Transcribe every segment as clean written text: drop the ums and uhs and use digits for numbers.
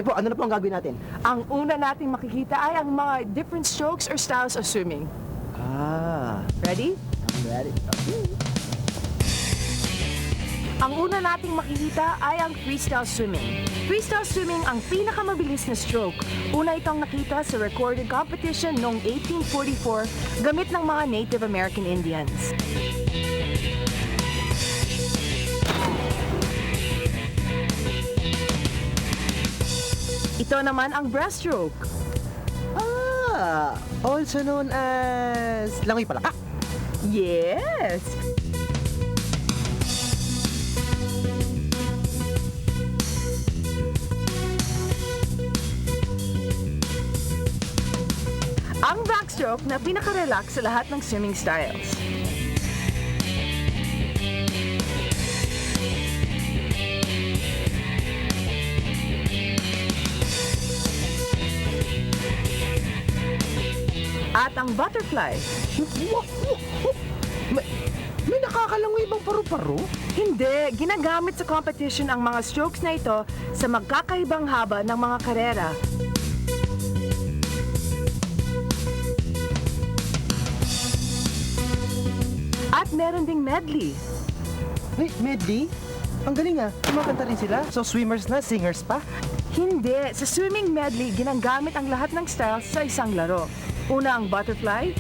Okay po, ano na po ang gagawin natin? Ang una nating makikita ay ang mga different strokes or styles of swimming. Ready? I'm ready. Okay. Ang una nating makikita ay ang freestyle swimming. Freestyle swimming ang pinakamabilis na stroke. Una itong nakita sa recorded competition noong 1844 gamit ng mga Native American Indians. Ito naman ang breaststroke. Also known as langoy palaka. Yes! Ang backstroke na pinaka-relax sa lahat ng swimming styles. At ang butterfly. May nakakalangoy bang paru-paro? Hindi, ginagamit sa competition ang mga strokes na ito sa magkakaibang haba ng mga karera. At meron ding medley. Wait, medley? Ang galing kumakanta rin sila. So swimmers na, singers pa? Hindi, sa swimming medley, ginagamit ang lahat ng styles sa isang laro. Una ang butterfly.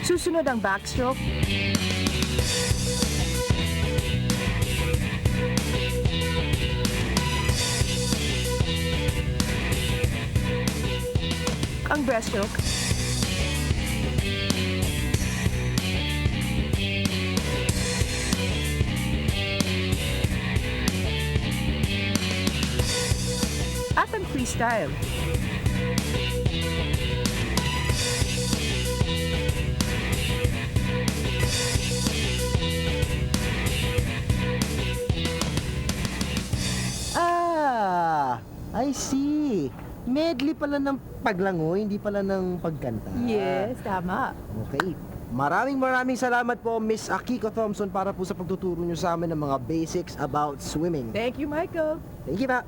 Susunod ang backstroke. Ang breaststroke. At ang freestyle. I see. Medley pala ng paglangoy, hindi pala ng pagkanta. Yes, tama. Okay. Maraming salamat po, Miss Akiko Thompson, para po sa pagtuturo nyo sa amin ng mga basics about swimming. Thank you, Michael. Thank you, pa.